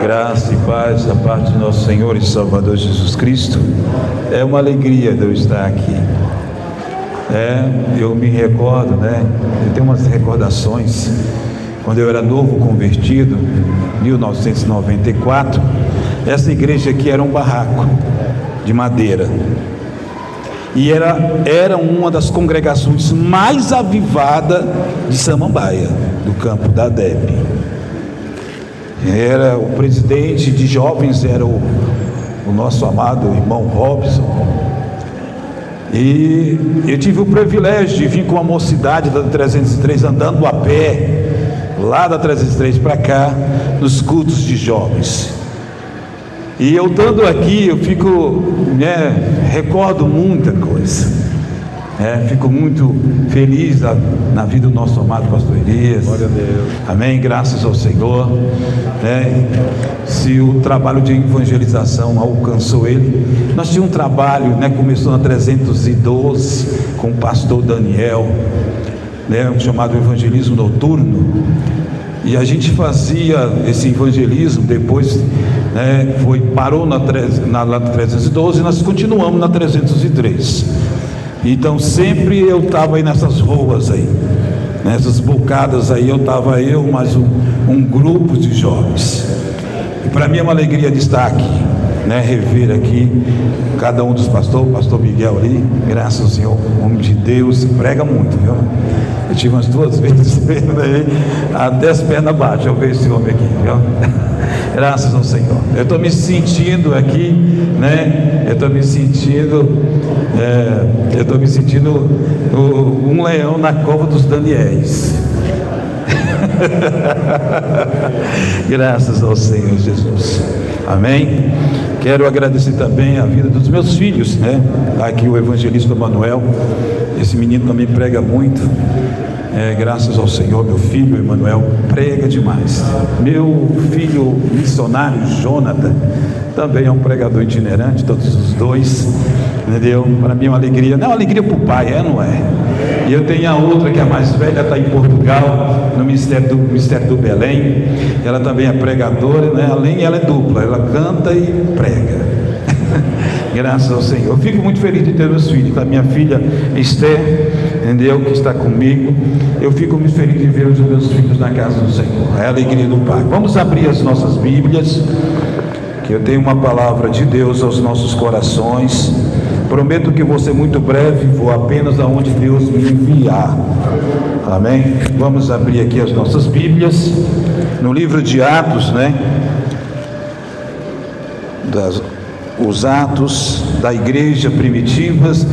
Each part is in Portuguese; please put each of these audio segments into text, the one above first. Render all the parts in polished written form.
Graça e paz da parte de nosso Senhor e Salvador Jesus Cristo. É uma alegria de eu estar aqui. Eu me recordo, eu tenho umas recordações, quando eu era novo convertido, em 1994, essa igreja aqui era um barraco de madeira, e era uma das congregações mais avivadas de Samambaia, do campo da DEB. Era o presidente de jovens, era o nosso amado irmão Robson. E eu tive o privilégio de vir com a mocidade da 303 andando a pé, lá da 303 para cá, nos cultos de jovens. E eu estando aqui, eu fico, recordo muita coisa. Fico muito feliz na vida do nosso amado pastor Elias. Glória a Deus. Amém, graças ao Senhor. Se o trabalho de evangelização alcançou ele, nós tínhamos um trabalho, começou na 312 com o pastor Daniel, chamado evangelismo noturno, e a gente fazia esse evangelismo. Depois parou na 312 e nós continuamos na 303. Então sempre eu estava aí nessas ruas aí, nessas bocadas aí, mais um grupo de jovens. E para mim é uma alegria de estar aqui, rever aqui cada um dos pastores, o pastor Miguel ali, graças ao Senhor, homem de Deus, prega muito, viu? Eu tive umas 2 vezes vendo aí, até as pernas baixas, eu vejo esse homem aqui, viu? Graças ao Senhor. Eu estou me sentindo aqui, eu estou me sentindo um leão na cova dos Daniéis. Graças ao Senhor Jesus. Amém. Quero agradecer também a vida dos meus filhos, aqui o evangelista Manuel, esse menino também prega muito. Graças ao Senhor, meu filho Emanuel prega demais. Meu filho missionário Jonathan também é um pregador itinerante, todos os dois, entendeu? Para mim é uma alegria, não é uma alegria para o pai, não é? E eu tenho a outra que é a mais velha, está em Portugal, no Ministério do Belém. Ela também é pregadora, além ela é dupla, ela canta e prega. Graças ao Senhor. Eu fico muito feliz de ter meus filhos, a minha filha Esther, entendeu? Que está comigo. Eu fico muito feliz de ver os meus filhos na casa do Senhor. É a alegria do Pai. Vamos abrir as nossas Bíblias, que eu tenho uma palavra de Deus aos nossos corações. Prometo que vou ser muito breve, vou apenas aonde Deus me enviar. Amém? Vamos abrir aqui as nossas Bíblias, no livro de Atos, os Atos da igreja primitivas,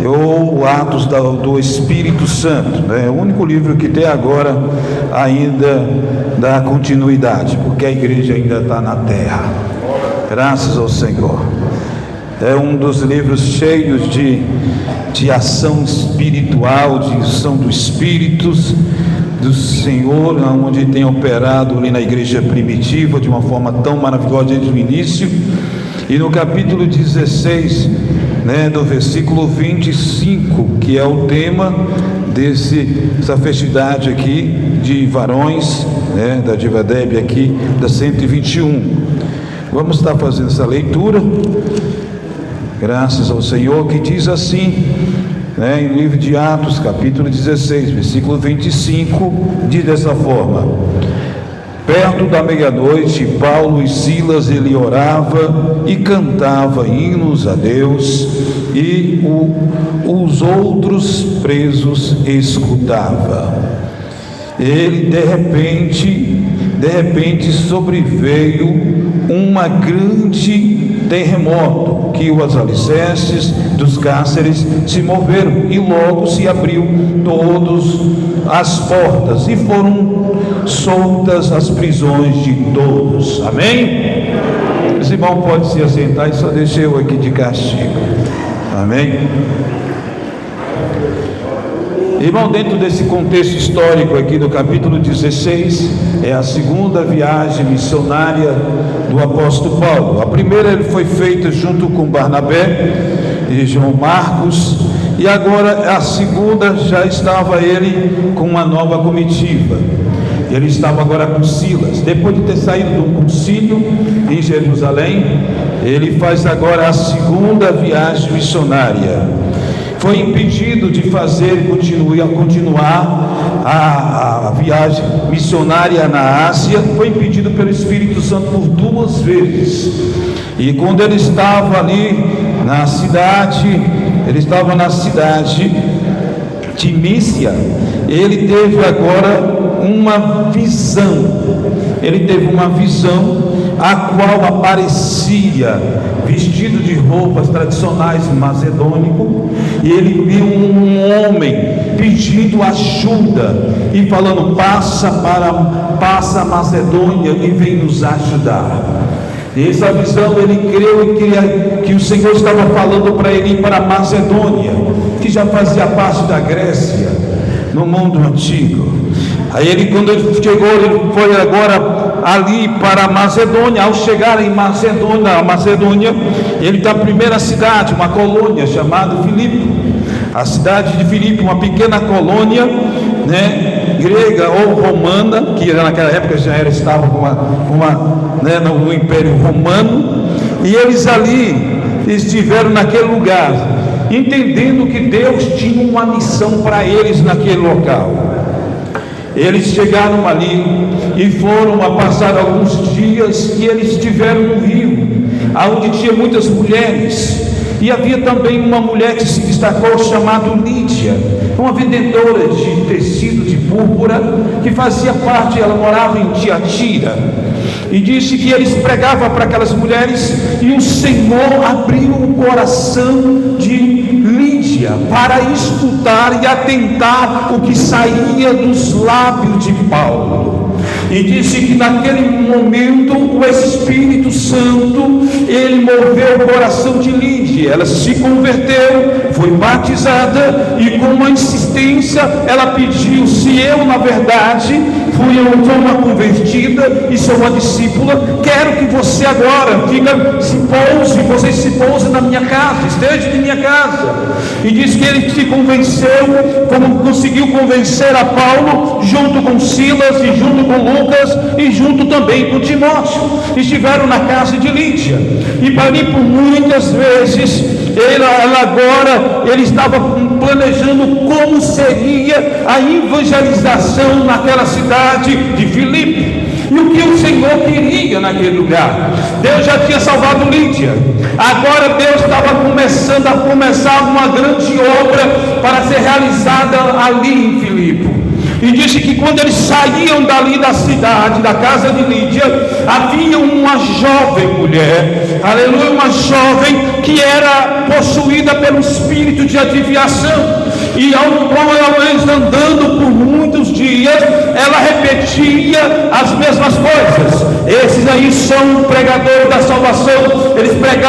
ou Atos do Espírito Santo, é o único livro que até agora ainda dá continuidade, porque a igreja ainda está na terra. Graças ao Senhor. É um dos livros cheios de ação espiritual, de ação do Espírito do Senhor, onde tem operado ali na igreja primitiva de uma forma tão maravilhosa desde o início. E no capítulo 16, do versículo 25, que é o tema dessa festividade aqui de varões, da Diva Deb aqui, da 121. Vamos estar fazendo essa leitura, graças ao Senhor, que diz assim, em livro de Atos, capítulo 16, versículo 25, diz dessa forma: perto da meia-noite, Paulo e Silas, ele orava e cantava hinos a Deus, e os outros presos escutavam. Ele de repente sobreveio uma grande terremoto, que os alicerces dos cárceres se moveram, e logo se abriu todas as portas, e foram soltas as prisões de todos. Amém? Esse irmão pode se assentar, e só deixei eu aqui de castigo. Amém? Irmão, dentro desse contexto histórico aqui do capítulo 16, é a segunda viagem missionária do apóstolo Paulo. A primeira ele foi feita junto com Barnabé e João Marcos, e agora a segunda já estava ele com uma nova comitiva. Ele estava agora com Silas. Depois de ter saído do concílio em Jerusalém, ele faz agora a segunda viagem missionária. Foi impedido de continuar a viagem missionária na Ásia. Foi impedido pelo Espírito Santo por 2 vezes. E quando ele estava ali na cidade, de Mísia, ele teve agora uma visão. Ele teve uma visão a qual aparecia vestido de roupas tradicionais macedônico, e ele viu um homem pedindo ajuda e falando: passa a Macedônia e vem nos ajudar. E essa visão ele creu que o Senhor estava falando para ele ir para a Macedônia, que já fazia parte da Grécia no mundo antigo. Aí quando ele chegou, ele foi agora ali para a Macedônia. Ao chegar em Macedônia, ele está na primeira cidade, uma colônia chamada Filipe. A cidade de Filipe, uma pequena colônia, grega ou romana, que naquela época estava no Império Romano. E eles ali estiveram naquele lugar, entendendo que Deus tinha uma missão para eles naquele local. Eles chegaram ali e foram a passar alguns dias, e eles estiveram no rio, onde tinha muitas mulheres. E havia também uma mulher que se destacou, chamada Lídia, uma vendedora de tecido de púrpura, que fazia parte, ela morava em Tiatira. E disse que eles pregavam para aquelas mulheres, e o Senhor abriu o coração de Lídia para escutar e atentar o que saía dos lábios de Paulo. E disse que naquele momento o Espírito Santo, ele moveu o coração de Lídia. Ela se converteu, foi batizada, e com uma insistência ela pediu: se eu na verdade sou uma convertida e sou uma discípula, quero que você agora você se pouse na minha casa, esteja em minha casa. E diz que ele se convenceu, como conseguiu convencer a Paulo, junto com Silas e junto com Lucas e junto também com Timóteo. Estiveram na casa de Lídia, e para mim, por muitas vezes ele estava planejando como seria a evangelização naquela cidade de Filipe, e o que o Senhor queria naquele lugar. Deus já tinha salvado Lídia, agora Deus estava começando uma grande obra para ser realizada ali em Filipe. E disse que quando eles saíam dali da cidade, da casa de Lídia, havia uma jovem mulher, aleluia, uma jovem que era possuída pelo espírito de adivinhação. E ao qual ela ia andando por muitos dias, ela repetia as mesmas coisas. Esses aí são pregadores da salvação, eles pregam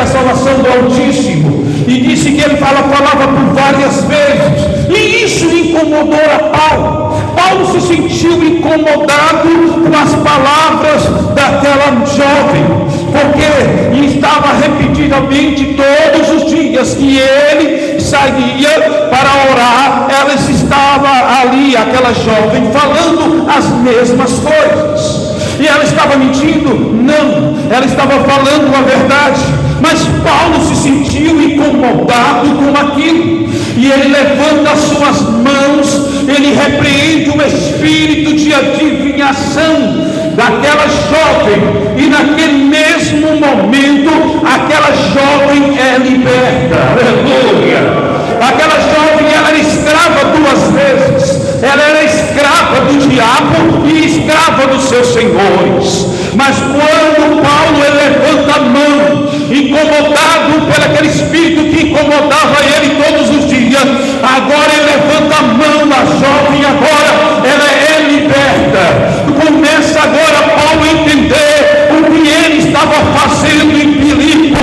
a salvação do Altíssimo. E disse que ele falava por várias vezes, e isso incomodou a Paulo. Paulo se sentiu incomodado com as palavras daquela jovem, porque estava repetidamente todos os dias que ele saía para orar, ela estava ali, aquela jovem, falando as mesmas coisas. E ela estava mentindo? Não, ela estava falando a verdade. Mas Paulo se sentiu incomodado com aquilo, e ele levanta as suas mãos, ele repreende o espírito de adivinhação daquela jovem, e naquele mesmo momento aquela jovem é liberta. Aleluia! Aquela jovem, ela era escrava 2 vezes, ela era escrava do diabo e escrava dos seus senhores. Mas quando Paulo levanta a mão, incomodado por aquele espírito que incomodava ele todos os dias, agora ele levanta a mão, a jovem agora ela é liberta. Começa agora Paulo a entender o que ele estava fazendo em Filipe.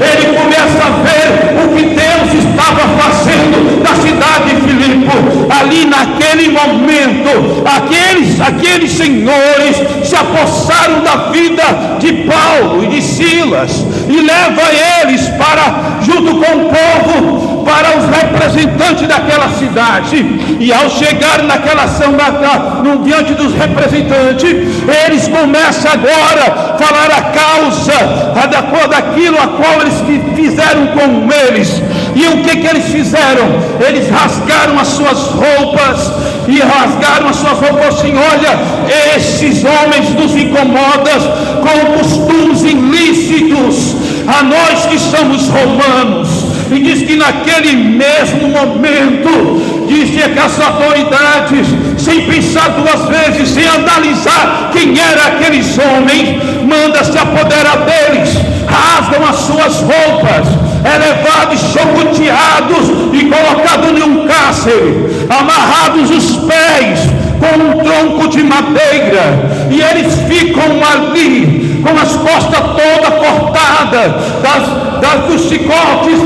Ele começa a ver o que Deus estava fazendo na cidade de Filipe. Ali naquele momento, aqueles senhores se apossaram da vida de Paulo e de Silas, e leva eles para, junto com o povo, para os representantes daquela cidade. E ao chegar naquela ação, diante dos representantes, eles começam agora a falar a causa daquilo a qual eles fizeram com eles. E o que eles fizeram? Eles rasgaram as suas roupas, assim: olha, esses homens nos incomodam com costumes ilícitos, a nós que somos romanos. E diz que naquele mesmo momento, diz que as autoridades, sem pensar duas vezes, sem analisar quem eram aqueles homens, manda se apoderar deles, rasgam as suas roupas, levados, chocoteados e colocados em um cárcere, amarrados os pés com um tronco de madeira, e eles ficam ali com as costas todas cortadas dos chicotes,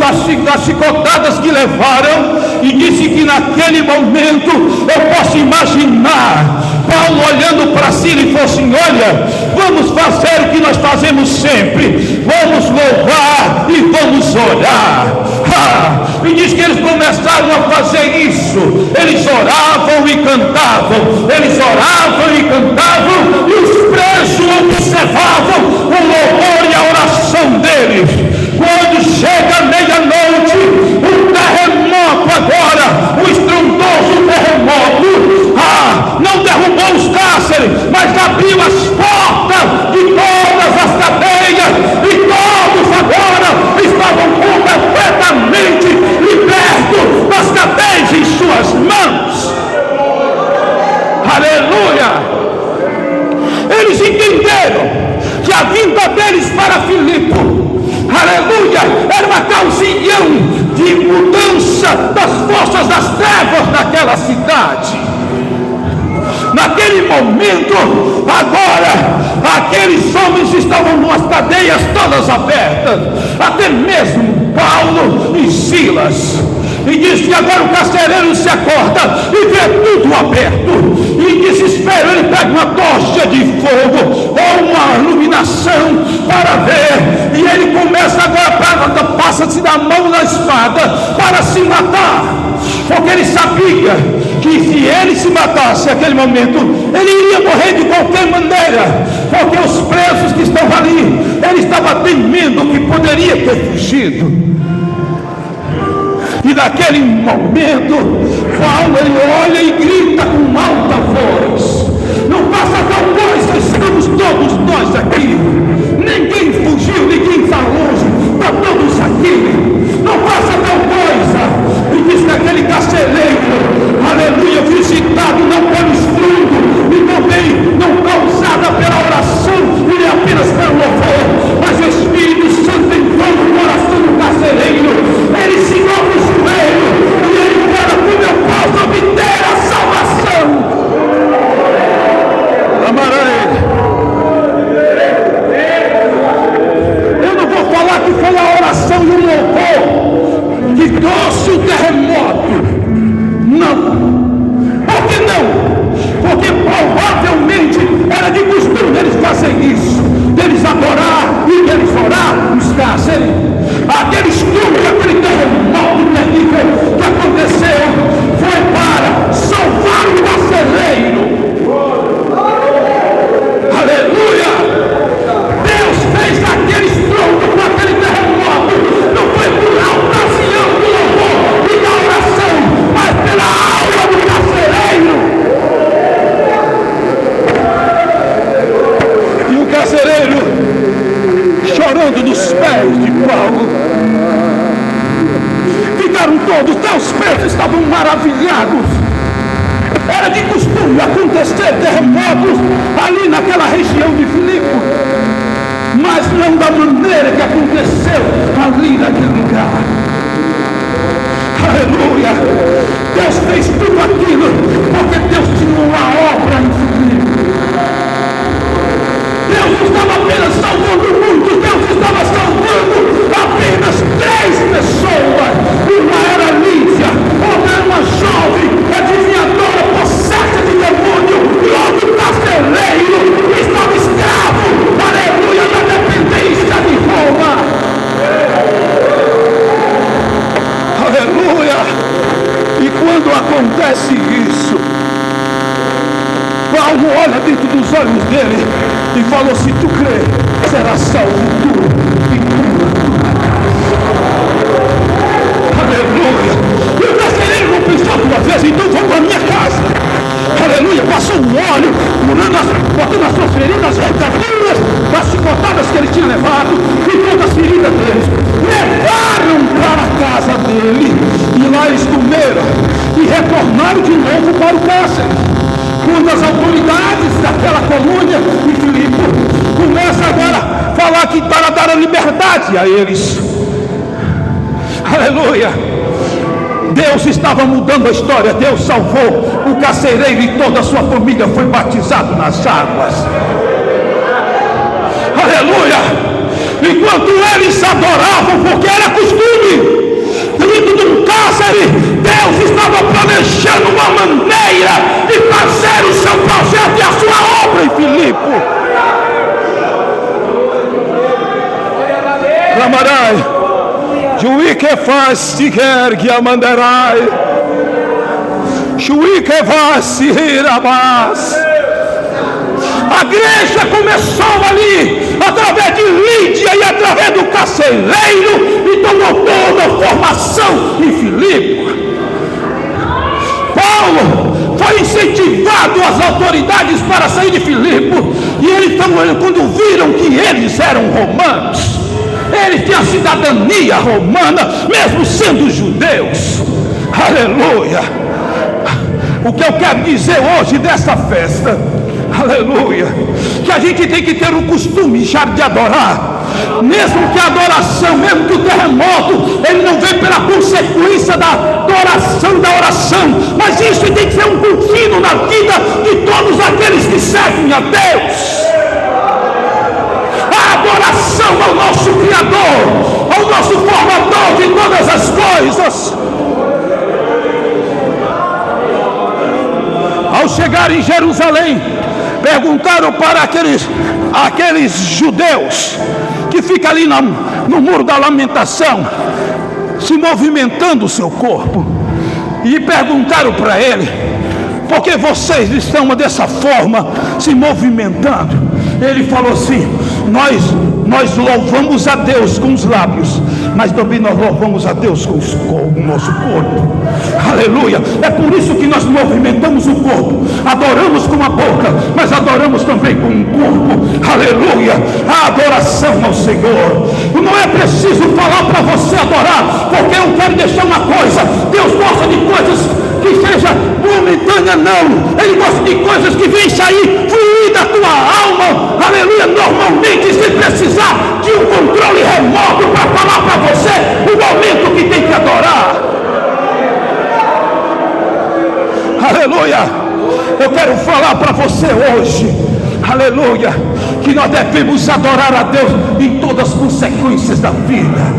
das chicotadas que levaram. E disse que naquele momento, eu posso imaginar Paulo olhando para si e falou assim: olha, vamos fazer o que nós fazemos sempre, vamos louvar e vamos orar. E diz que eles começaram a fazer isso. Eles oravam e cantavam, e os presos observavam o louvor e a oração deles. Quando chega a meia-noite, um terremoto agora, um estrondoso terremoto, não derrubou os cárceres, mas abriu as portas de todas as cadeias, e todos agora estavam completamente libertos das cadeias em suas mãos. Aleluia! Eles entenderam que a vinda deles para Filipe, aleluia, era uma ocasião de mudança das forças das trevas naquela cidade. Naquele momento, agora, aqueles homens estavam nas cadeias todas abertas, até mesmo Paulo e Silas. E diz que agora o carcereiro se acorda e vê tudo aberto. E em desespero ele pega uma tocha de fogo ou uma iluminação para ver. E ele começa agora, passa-se da mão na espada para se matar. Porque ele sabia que se ele se matasse naquele momento, ele iria morrer de qualquer maneira. Porque os presos que estavam ali, ele estava temendo que poderia ter fugido. E naquele momento, Paulo ele olha e grita com alta voz: não faça tal coisa, estamos todos nós aqui. Ninguém fugiu, ninguém está longe, está todos aqui. Não faça tal coisa. E diz que aquele carcereiro, aleluia, visitado não pelo estrundo, e também não causada pela oração, e nem apenas pelo louvor, mas o Espírito Santo entrou no coração do carcereiro. Ele se dobra o joelho e ele fala: como eu posso obter a salvação? Amarei. Eu não vou falar que foi a oração e o louvor que trouxe o terremoto. Não. Por que não? Porque provavelmente era de costume eles fazerem isso, deles adorar e deles orar nos cárceres. Aquele estudo, aquele terremoto terrível que aconteceu foi para salvar o carcereiro. Aleluia! Deus fez aquele estudo com aquele terremoto, não foi por ocasião do louvor e da oração, mas pela alma do carcereiro. E o carcereiro, chorando nos pés de Paulo, ficaram todos, os presos estavam maravilhados. Era de costume acontecer terremotos ali naquela região de Filipe, mas não da maneira que aconteceu ali naquele lugar. Aleluia! Deus fez tudo aquilo porque Deus tinha uma obra em Filipe. Deus não estava apenas salvando muitos, Deus estava salvando apenas 3 pessoas. Uma era Lídia, outra era uma jovem adivinhadora possessa de demônio, e outro carcereiro que estava escravo levado, e todas as feridas deles, levaram para a casa dele, e lá eles comeram, e retornaram de novo para o cárcere. Quando as autoridades daquela colônia de Filipe começam agora a falar que para dar a liberdade a eles, aleluia, Deus estava mudando a história. Deus salvou o carcereiro e toda a sua família foi batizado nas águas, aleluia. Enquanto eles adoravam, porque era costume, dentro de um cárcere, Deus estava planejando uma maneira de fazer o seu projeto e a sua obra em Filipe. Clamarai, Juí que faz tiger que amandarai, Juí que vai se irabás. A igreja começou ali, através de Lídia e através do carcereiro, e tomou toda a formação em Filipe. Paulo foi incentivado as autoridades para sair de Filipe, e eles, quando viram que eles eram romanos, eles tinham cidadania romana, mesmo sendo judeus, aleluia. O que eu quero dizer hoje dessa festa, aleluia, que a gente tem que ter o costume já de adorar, mesmo que a adoração, mesmo que o terremoto, ele não vem pela consequência da adoração, da oração, mas isso tem que ser um contínuo na vida de todos aqueles que servem a Deus. A adoração ao nosso Criador, ao nosso formador de todas as coisas. Ao chegar em Jerusalém, perguntaram para aqueles judeus que ficam ali no muro da lamentação, se movimentando o seu corpo, e perguntaram para ele: por que vocês estão dessa forma se movimentando? Ele falou assim: nós louvamos a Deus com os lábios, mas também nós louvamos a Deus com o nosso corpo, aleluia. É por isso que nós movimentamos o corpo, adoramos com a boca, mas adoramos também com o corpo, aleluia. A adoração ao Senhor, não é preciso falar para você adorar, porque eu quero deixar uma coisa: Deus gosta de coisas que seja momentânea, não. Ele gosta de coisas que vêm sair, fluir da tua alma, aleluia. Normalmente, se precisar de um controle remoto para falar para você o momento que tem que adorar, aleluia. Eu quero falar para você hoje, aleluia, que nós devemos adorar a Deus em todas as consequências da vida.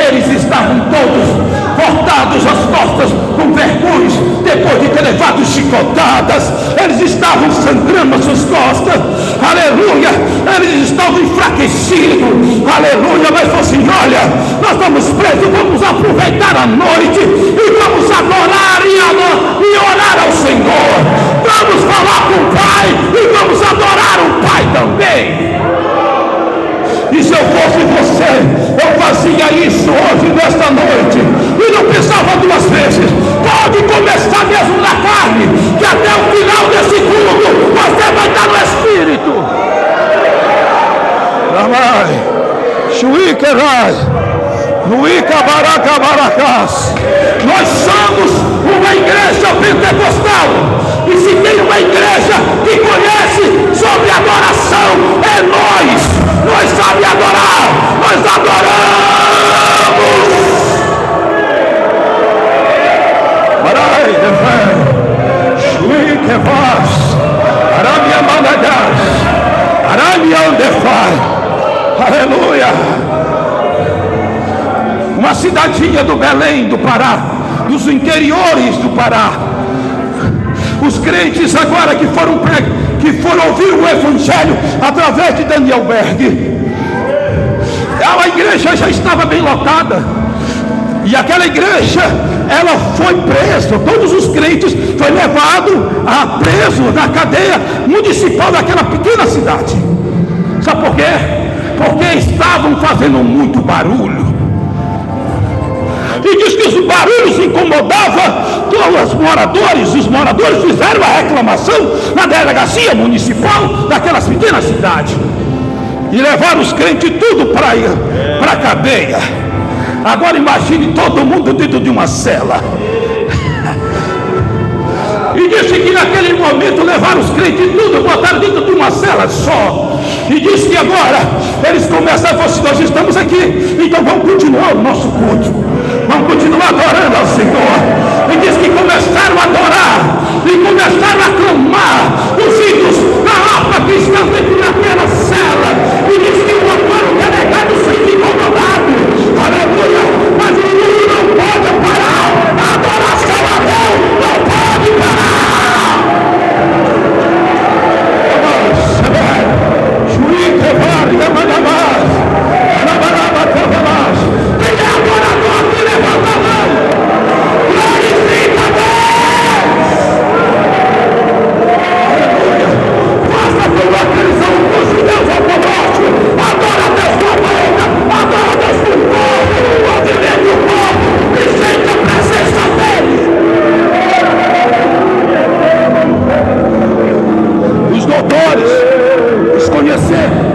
Eles estavam todos cortados as costas com vergonhas, depois de ter levado chicotadas. Eles estavam sangrando as suas costas, aleluia. Eles estavam enfraquecidos, aleluia. Mas falou assim: olha, nós estamos presos, vamos aproveitar a noite e vamos adorar e orar ao Senhor. Vamos falar com o Pai e vamos adorar o Pai também. E se eu fosse você, eu fazia isso hoje, nesta noite, e não pensava duas vezes. Pode começar mesmo na carne, que até o final desse culto você vai estar no Espírito. Ramai, Chuíquerai, Nuícabaracas. Nós somos uma igreja pentecostal, e se tem uma igreja que conhece sobre adoração, é nós. Nós sabemos adorar, nós adoramos. Marai de fé, Chui que vaz, Aramia Managas, Aramia onde faz, aleluia. Uma cidadinha do Belém do Pará, dos interiores do Pará. Os crentes agora que foram ouvir o Evangelho através de Daniel Berg, a igreja já estava bem lotada, e aquela igreja, ela foi presa, todos os crentes foram levados preso na cadeia municipal daquela pequena cidade. Sabe por quê? Porque estavam fazendo muito barulho, e diz que os barulhos incomodavam os moradores fizeram a reclamação na delegacia municipal daquelas pequenas cidades. e levaram os crentes tudo para a cadeia. Agora imagine todo mundo dentro de uma cela. E disse que naquele momento levaram os crentes tudo, botaram dentro de uma cela só. E disse que agora eles começaram a falar assim: nós estamos aqui, então vamos continuar o nosso culto, vamos continuar adorando ao Senhor. E disse que começaram a adorar e começaram a clamar os ídolos da harpa cristã dentro daquela cela. E disse que o delegado se incomodado. Aleluia! Mas o mundo não pode parar. A adoração a Deus não pode parar. Quem é adorador que levanta a mão? Glorifica a Deus! Faça a tua atenção com os judeus ortodoxos. Adora a Deus com a boca, adora a Deus com o corpo, movimento o corpo e sente a presença dele. Os doutores,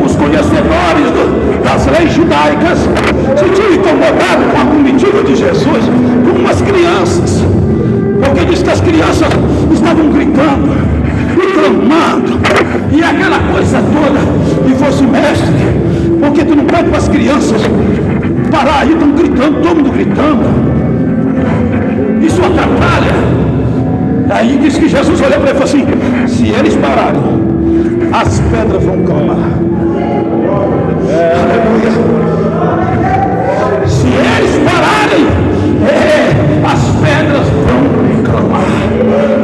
os conhecedores das leis judaicas se tinham incomodado com a comitiva de Jesus, com umas crianças, porque diz que as crianças estavam gritando e clamando e aquela coisa toda. E fosse: mestre, porque tu não pede para as crianças parar aí? Estão gritando, todo mundo gritando, isso atrapalha. Aí diz que Jesus olhou para ele e falou assim: se eles pararem, as pedras vão clamar. Aleluia. Se eles pararem, as pedras vão clamar.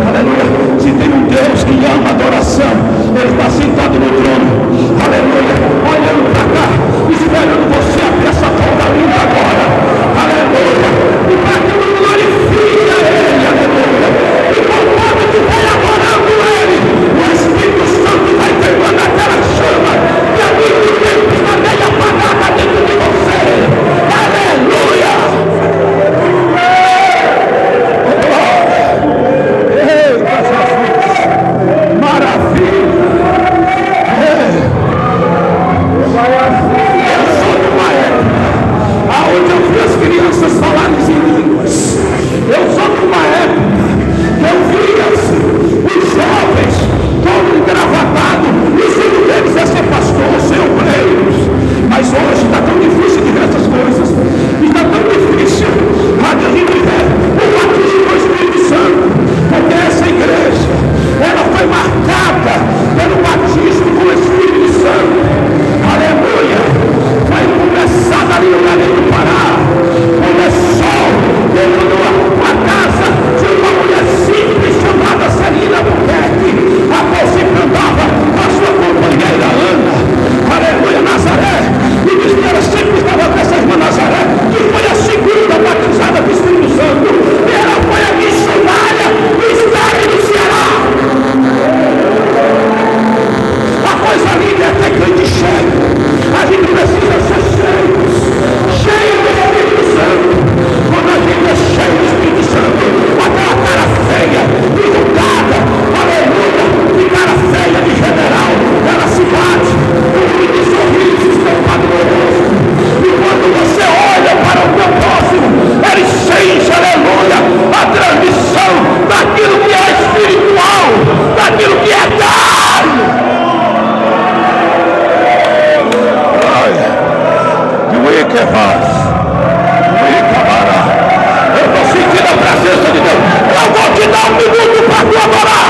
Aleluia. Se tem um Deus que ama adoração, ele está sentado no trono. Aleluia. Olhando para cá, esperando você abrir essa porta linda agora. Aleluia. E para que eu glorifique a ele. Aleluia. E conforme que vai adorando ele, o Espírito Santo vai queimando aquela chama que há muito tempo está meio apagada dentro de você. Aleluia. Eita Jesus, maravilha. Eu sou de uma época onde eu vi as crianças falarem em línguas. Eu sou de uma época que eu via os jovens todos engravatados, e o filho deles é ser pastor, ser obreiros. Mas hoje está tão difícil de ver essas coisas, está tão difícil a gente ver o batismo do Espírito Santo, porque essa igreja, ela foi marcada pelo batismo do Espírito Santo. Aleluia. Vai começar dali no Grande do Pará. Começou dentro de uma casa de uma mulher simples chamada Celina Buquerque. A qual se cantava a sua companheira Ana. Aleluia, Nazaré. E diz que ela sempre estava com essa irmã Nazaré, que foi a segunda batizada do Espírito Santo. E ela foi a missionária do estado do Ceará. A coisa linda é ter crente cheio. A gente precisa ser cheios do Espírito Santo. Quando a gente é cheio do Espírito Santo, aquela cara feia, educada, aleluia, de cara feia de general, ela se bate, de sorriso estampado no rosto. E quando você olha para o teu próximo, ele sente, aleluia, a transmissão daquilo que é espiritual, daquilo que é carne. Que faz? Eu estou sentindo a presença de Deus. Eu vou te dar um minuto para tu adorar.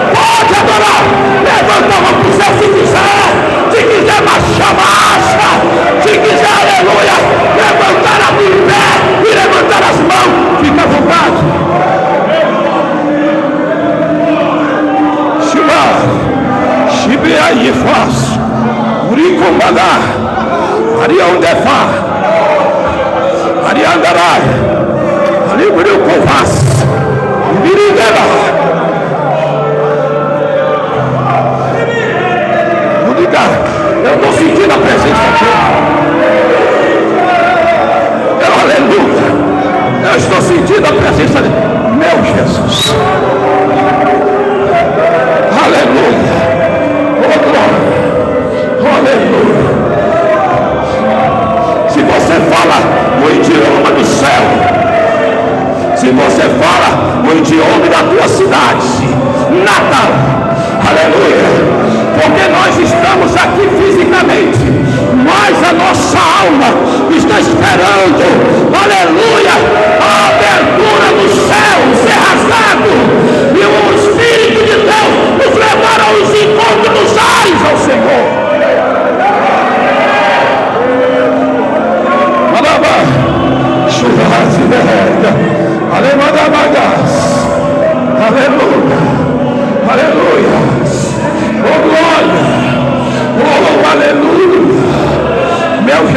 Pode adorar. Levanta a mão para o céu se quiser. Se quiser marchar, marcha. Se quiser, aleluia, levantar a pé e levantar as mãos, fica à vontade. Shiba aí faz. Uricombadá. Ariandefá, Ariandarai, Alibriu Covas, Mirindela. Vou ligar, eu estou sentindo a presença aqui. Aleluia, eu estou sentindo a presença de meu Jesus. Aleluia, oh glória, aleluia.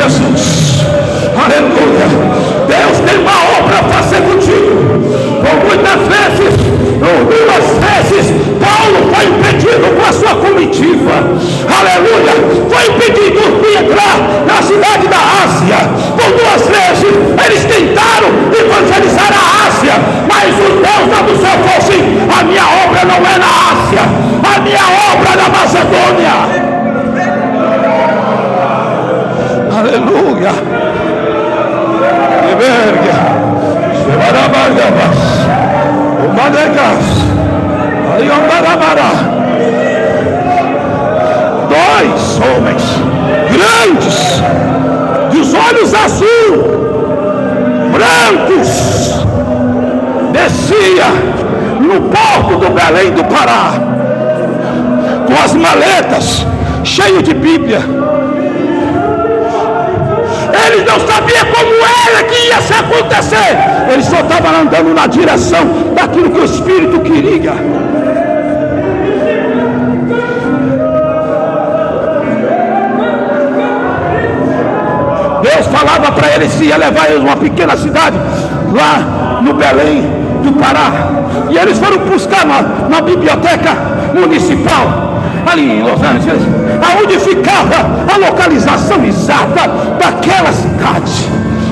Jesus. Aleluia. Deus tem uma obra a fazer contigo. Por muitas vezes, ou 2 vezes, Paulo foi impedido com a sua comitiva. Aleluia. Foi impedido de entrar na cidade da Ásia. Por 2 vezes eles tentaram evangelizar a Ásia, mas o Deus lá do céu falou assim: a minha obra não é na Ásia, a minha obra é na Macedônia. Aleluia. Liberga, Sevarabargabas, Umadegas, Ayambarabara. 2 homens grandes, de os olhos azul, brancos, descia no porto do Belém do Pará, com as maletas cheias de Bíblia. Eles não sabiam como era que ia se acontecer. Eles só estavam andando na direção daquilo que o Espírito queria. Deus falava para eles que ia levar eles a uma pequena cidade lá no Belém do Pará. E eles foram buscar na biblioteca municipal ali em Los Angeles, aonde ficava a localização exata daquela cidade.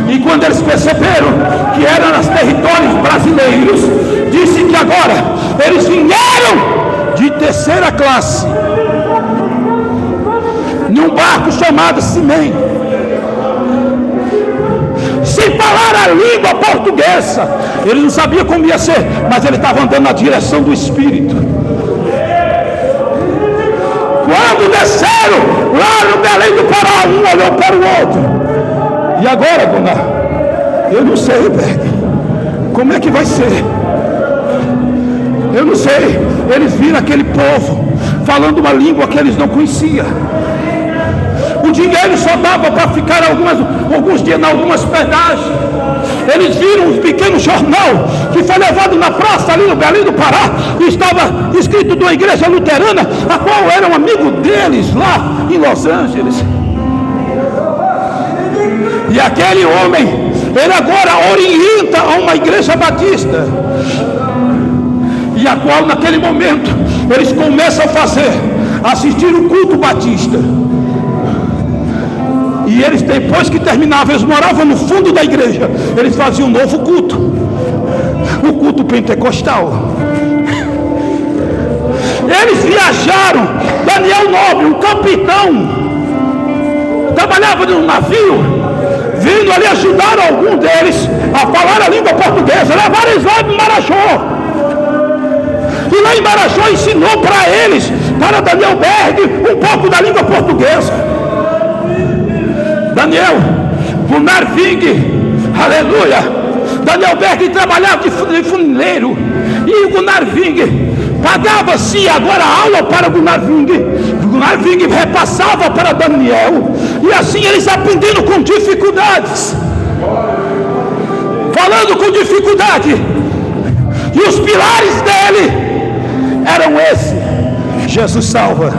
E quando eles perceberam que era nos territórios brasileiros, disse que agora eles vieram de 3ª classe num barco chamado Cimém, sem falar a língua portuguesa. Eles não sabiam como ia ser, mas ele estava andando na direção do Espírito. Quando desceram lá no Belém do Pará, um olhou para o outro. E agora, dona? Eu não sei, Berg. Como é que vai ser? Eu não sei. Eles viram aquele povo falando uma língua que eles não conheciam. O dinheiro só dava para ficar alguns dias em algumas pedágios. Eles viram um pequeno jornal que foi levado na praça ali no Belém do Pará, e estava escrito de uma igreja luterana, a qual era um amigo deles lá em Los Angeles. E aquele homem, ele agora orienta a uma igreja batista, e a qual naquele momento eles começam a assistir o culto batista. E eles, depois que terminavam, eles moravam no fundo da igreja, eles faziam um novo culto, o culto pentecostal. Eles viajaram. Daniel Nobre, um capitão, trabalhava num navio, vindo ali ajudar algum deles a falar a língua portuguesa. Levaram eles lá em Marajó, e lá em Marajó ensinou para eles, para Daniel Berg, um pouco da língua portuguesa. Daniel Gunnar Ving, aleluia. Daniel Berg trabalhava de funileiro, e o Gunnar Ving pagava-se agora aula para o Gunnar Ving. O Gunnar Ving repassava para Daniel, e assim eles aprendendo com dificuldades, falando com dificuldade. E os pilares dele eram esses: Jesus salva,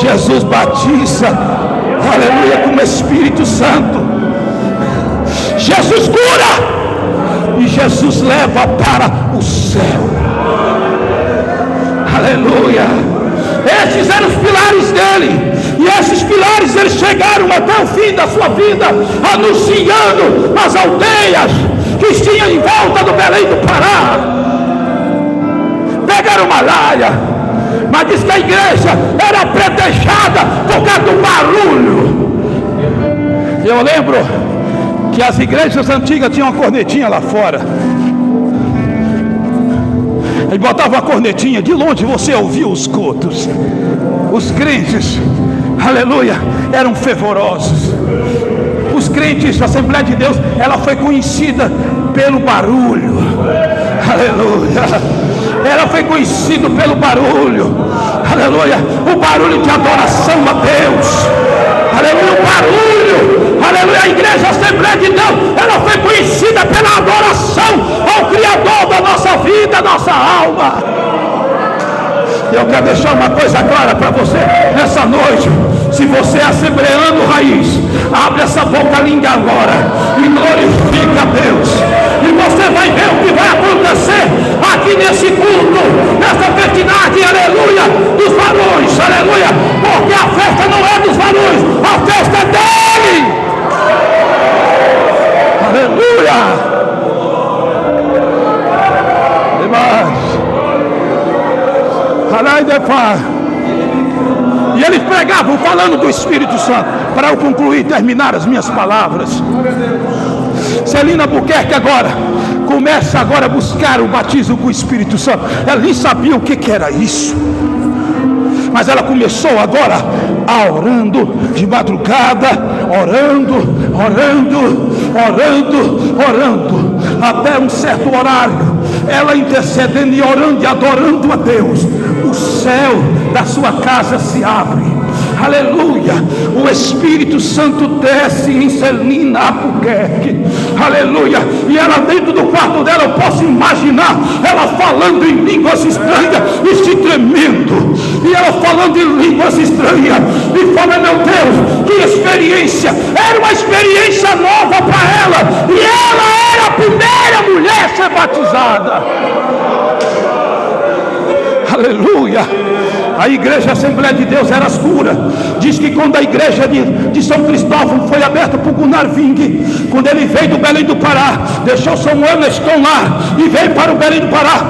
Jesus batiza, aleluia, com o Espírito Santo, Jesus cura, e Jesus leva para o céu. Aleluia. Esses eram os pilares dele, e esses pilares eles chegaram até o fim da sua vida, anunciando nas aldeias que tinham em volta do Belém do Pará. Pegaram malhaia, mas diz que a igreja era apredejada por causa do barulho. Eu lembro que as igrejas antigas tinham uma cornetinha lá fora, e botava uma cornetinha, de longe você ouvia os cultos. Os crentes, aleluia, eram fervorosos. Os crentes da Assembleia de Deus, ela foi conhecida pelo barulho. Aleluia. Ela foi conhecida pelo barulho. Aleluia. O barulho de adoração a Deus. Aleluia. O barulho. Aleluia. A igreja Assembleia de Deus, ela foi conhecida pela adoração ao Criador da nossa vida, nossa alma. Eu quero deixar uma coisa clara para você nessa noite: se você é assembleando raiz, abre essa boca linda agora e glorifica a Deus. E você vai ver o que vai acontecer aqui nesse culto, nessa festividade, aleluia, dos varões, aleluia, porque a festa não é dos varões, a festa é dele. Aleluia. E eles pregavam falando do Espírito Santo. Para eu concluir e terminar as minhas palavras, Celina Buquerque agora começa agora a buscar o batismo com o Espírito Santo. Ela nem sabia o que era isso, mas ela começou agora a orando de madrugada, orando, até um certo horário, ela intercedendo e orando e adorando a Deus. O céu da sua casa se abre, aleluia, o Espírito Santo desce em Celina Buquerque, aleluia, e ela dentro do quarto dela, eu posso imaginar ela falando em línguas estranhas e se tremendo, e ela falando em línguas estranhas e falando, meu Deus, que experiência, era uma experiência nova para ela, e ela era a primeira mulher a ser batizada. Aleluia. A igreja Assembleia de Deus era escura. Diz que quando a igreja de São Cristóvão foi aberta para o Gunnar Ving, quando ele veio do Belém do Pará, deixou São Erneston lá e veio para o Belém do Pará,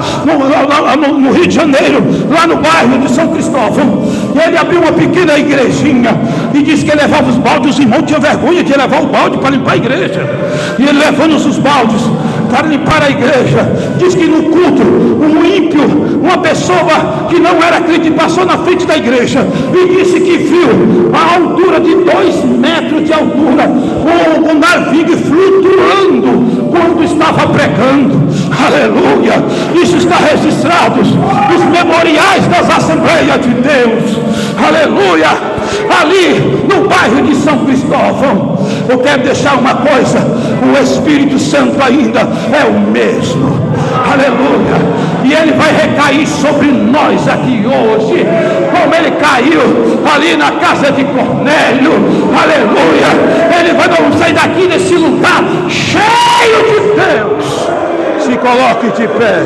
no Rio de Janeiro, lá no bairro de São Cristóvão, e ele abriu uma pequena igrejinha e disse que ele levava os baldes. Os irmãos tinham vergonha de levar o balde para limpar a igreja, e ele levando os baldes para limpar a igreja. Diz que no culto, um ímpio, uma pessoa que não era crente, passou na frente da igreja e disse que viu a altura de 2 metros de altura o Gunnar Ving flutuando quando estava pregando. Aleluia. Isso está registrado nos memoriais das Assembleias de Deus. Aleluia. Ali no bairro de São Cristóvão, eu quero deixar uma coisa: o Espírito Santo ainda é o mesmo, aleluia, e ele vai recair sobre nós aqui hoje, como ele caiu ali na casa de Cornélio, aleluia. Ele vai, vamos sair daqui desse lugar cheio de Deus. Se coloque de pé,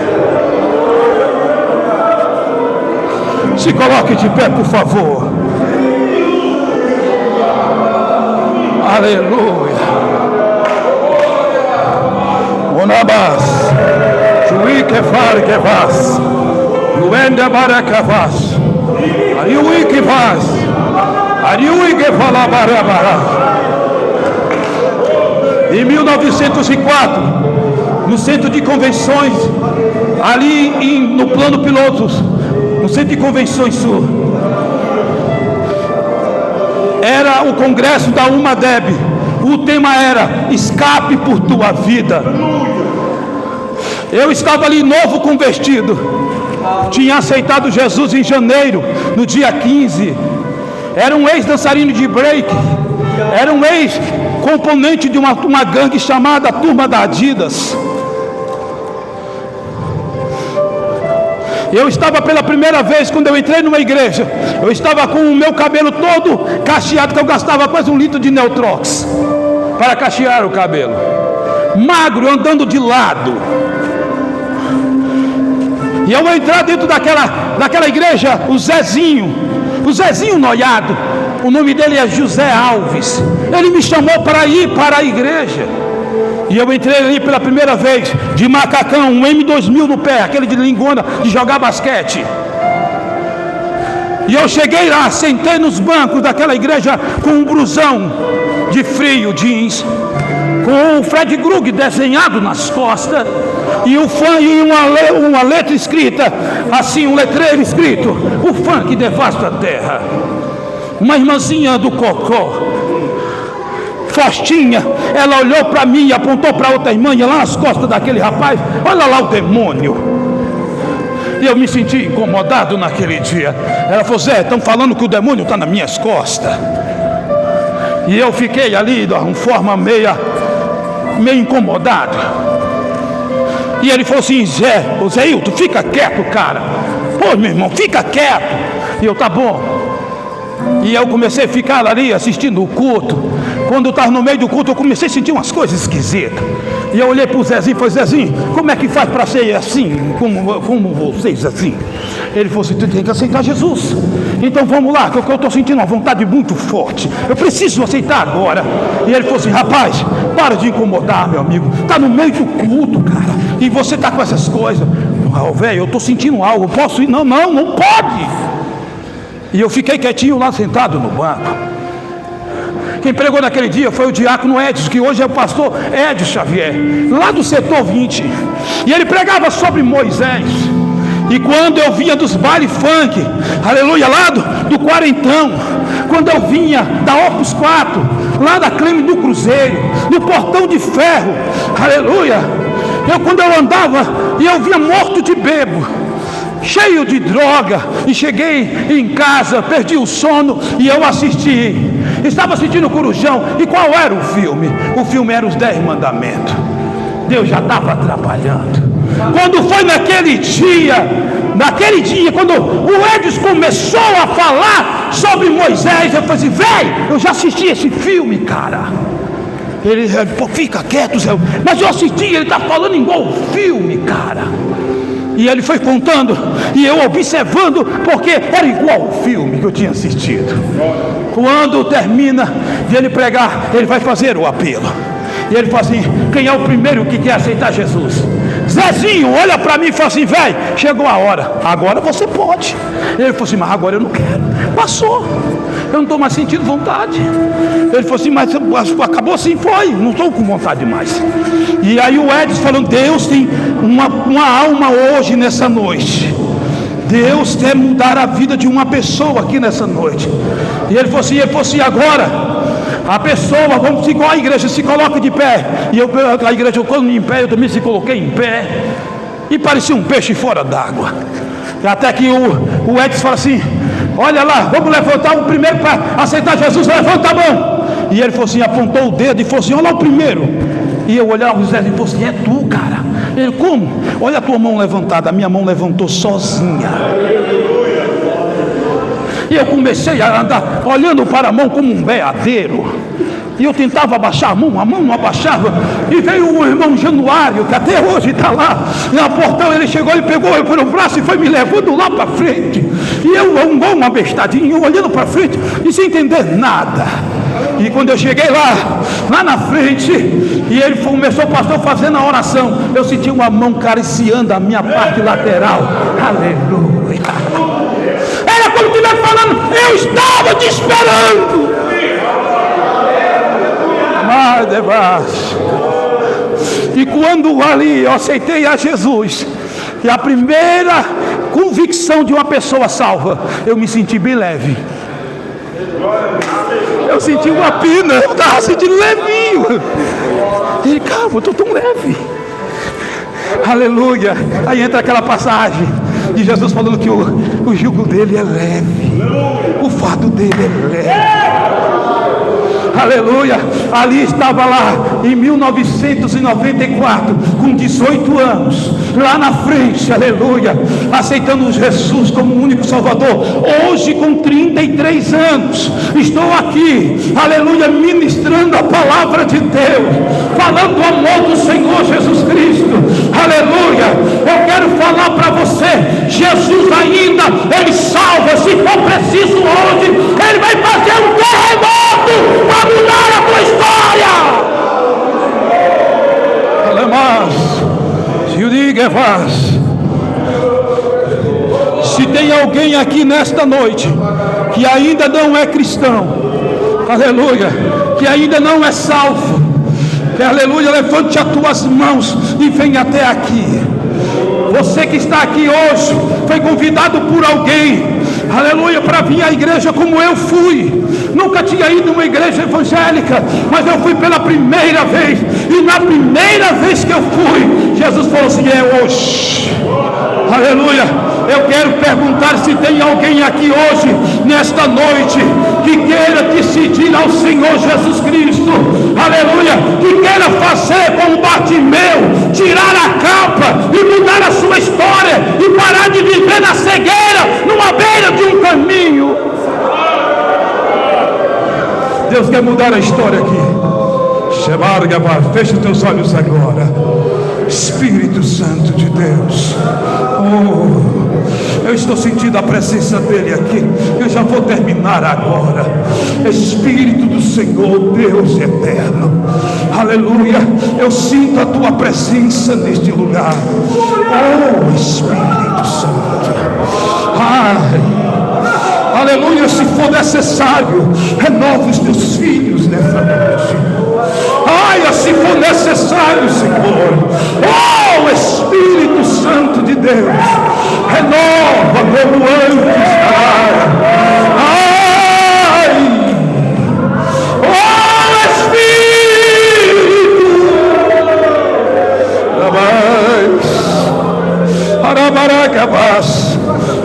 se coloque de pé, por favor. Aleluia. Onabas, Chui Kefar Kevas, Luenda Barakavas, Ariui Kevas, Ariui Kefalabarabara. Em 1904, no centro de convenções, ali no plano pilotos, no centro de convenções sul, era o congresso da UMADEB. O tema era escape por tua vida. Eu estava ali novo convertido, tinha aceitado Jesus em janeiro, no dia 15. Era um ex-dançarino de break, era um ex-componente de uma gangue chamada Turma da Adidas. Eu estava pela primeira vez, quando eu entrei numa igreja, eu estava com o meu cabelo todo cacheado, que eu gastava quase 1 litro de Neutrox para cachear o cabelo, magro, andando de lado. E eu vou entrar dentro daquela igreja, o Zezinho noiado, o nome dele é José Alves. Ele me chamou para ir para a igreja, e eu entrei ali pela primeira vez, de macacão, um M2000 no pé, aquele de lingona, de jogar basquete. E eu cheguei lá, sentei nos bancos daquela igreja com um blusão de frio, jeans, com o Fred Krug desenhado nas costas, e o fã, e uma letra escrita, assim, um letreiro escrito: o fã que devasta a terra. Uma irmãzinha do Cocó, Faustinha, ela olhou para mim e apontou para outra irmã, e lá nas costas daquele rapaz, olha lá o demônio. E eu me senti incomodado naquele dia. Ela falou: Zé, estão falando que o demônio está nas minhas costas. E eu fiquei ali de uma forma meio incomodado. E ele falou assim: Zé Hilton, fica quieto, cara. Pô, meu irmão, fica quieto. E eu: tá bom. E eu comecei a ficar ali assistindo o culto. Quando eu estava no meio do culto, eu comecei a sentir umas coisas esquisitas. E eu olhei para o Zezinho e falei: Zezinho, como é que faz para ser assim, como vocês assim? Ele falou assim: tu tem que aceitar Jesus. Então vamos lá, que eu estou sentindo uma vontade muito forte. Eu preciso aceitar agora. E ele falou assim: rapaz, para de incomodar, meu amigo. Está no meio do culto, cara. E você está com essas coisas. Velho, eu estou sentindo algo. Posso ir? Não pode. E eu fiquei quietinho lá sentado no banco. Quem pregou naquele dia foi o diácono Edson, que hoje é o pastor Edson Xavier, lá do setor 20. E ele pregava sobre Moisés. E quando eu vinha dos bailes funk, aleluia, lá do Quarentão, quando eu vinha da Opus 4, lá da Cleme do Cruzeiro, no Portão de Ferro, aleluia, quando eu andava e eu vinha morto de bebo, cheio de droga, e cheguei em casa, perdi o sono e eu estava assistindo o Corujão. E qual era o filme? O filme era os 10 Mandamentos. Deus já estava trabalhando. Quando foi naquele dia, quando o Edson começou a falar sobre Moisés, eu falei assim: velho, eu já assisti esse filme, cara. Ele pô, fica quieto, Zé. Mas eu assisti, ele está falando igual o filme, cara. E ele foi contando, e eu observando, porque era igual o filme que eu tinha assistido. Quando termina de ele pregar, ele vai fazer o apelo. E ele fala assim: quem é o primeiro que quer aceitar Jesus? Zezinho olha para mim e fala assim: velho, chegou a hora, agora você pode. Ele falou assim: mas agora eu não quero. Passou, eu não estou mais sentindo vontade. Ele falou assim: mas acabou assim, foi, não estou com vontade mais. E aí o Edson falando: Deus tem uma alma hoje, nessa noite. Deus quer mudar a vida de uma pessoa aqui nessa noite. E ele falou assim, agora a pessoa, vamos igual a igreja, se coloca de pé. E a igreja, quando em pé, eu também se coloquei em pé. E parecia um peixe fora d'água. Até que o Edson fala assim: olha lá, vamos levantar o primeiro para aceitar Jesus, levanta a mão. E ele falou assim, apontou o dedo e falou assim: olha lá o primeiro. E eu olhava o Zé e falou assim: é tu, cara. Ele: como? Olha a tua mão levantada. A minha mão levantou sozinha. E eu comecei a andar olhando para a mão como um beadeiro. E eu tentava abaixar a mão não abaixava. E veio o irmão Januário, que até hoje está lá na portão. Ele chegou e pegou eu pelo braço e foi me levando lá para frente. E eu, igual uma bestadinha, olhando para frente e sem entender nada. E quando eu cheguei lá na frente, e ele começou, o pastor, fazendo a oração, eu senti uma mão acariciando a minha parte lateral. Aleluia. Era como estivesse falando: eu estava te esperando. E quando ali eu aceitei a Jesus, e a primeira convicção de uma pessoa salva, eu me senti bem leve. Eu senti uma pina, eu estava sentindo levinho. E calma, eu estou tão leve. Aleluia. Aí entra aquela passagem de Jesus falando que o jugo dele é leve, o fardo dele é leve. Aleluia. Ali estava lá em 1994, com 18 anos, lá na frente, aleluia, aceitando Jesus como o único Salvador. Hoje, com 33 anos, estou aqui, aleluia, ministrando a palavra de Deus, falando do amor do Senhor Jesus Cristo. Aleluia. Eu quero falar para você: Jesus ainda, Ele salva. Se for preciso hoje, Ele vai fazer um terremoto para mudar a tua história. Se tem alguém aqui nesta noite que ainda não é cristão, aleluia, que ainda não é salvo, aleluia, levante as tuas mãos e venha até aqui. Você que está aqui hoje foi convidado por alguém, aleluia, para vir à igreja como eu fui. Nunca tinha ido a uma igreja evangélica, mas eu fui pela primeira vez. E na primeira vez que eu fui, Jesus falou assim: é hoje. Aleluia. Eu quero perguntar se tem alguém aqui hoje, nesta noite, que queira decidir ao Senhor Jesus Cristo, aleluia, que queira fazer como Bartimeu, tirar a capa e mudar a sua história e parar de viver na cegueira, numa beira de um caminho. Deus quer mudar a história aqui. Fecha os teus olhos agora. Espírito Santo de Deus. Eu estou sentindo a presença dele aqui. Eu já vou terminar agora. Espírito do Senhor, Deus eterno, aleluia. Eu sinto a tua presença neste lugar. Espírito Santo, aleluia. Se for necessário, renova os teus filhos nessa noite. Se for necessário, Senhor, Espírito Santo de Deus, renova como antes.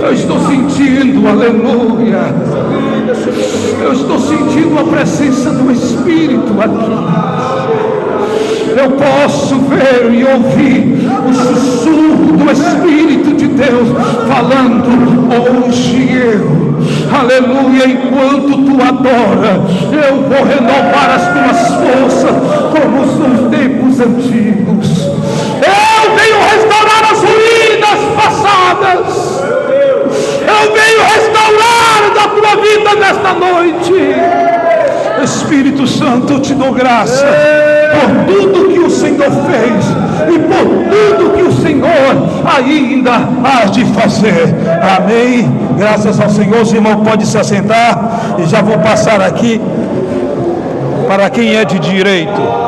Eu estou sentindo, aleluia. Eu estou sentindo a presença do Espírito aqui. Eu posso ver e ouvir o sussurro do Espírito de Deus falando hoje aleluia. Enquanto tu adora, eu vou renovar as tuas forças como nos tempos antigos. Eu venho restaurar as ruínas passadas. Eu venho restaurar da tua vida nesta noite. Espírito Santo, eu te dou graça por tudo que o Senhor fez e por tudo que o Senhor ainda há de fazer. Amém. Graças ao Senhor. Os irmãos podem se assentar e já vou passar aqui para quem é de direito.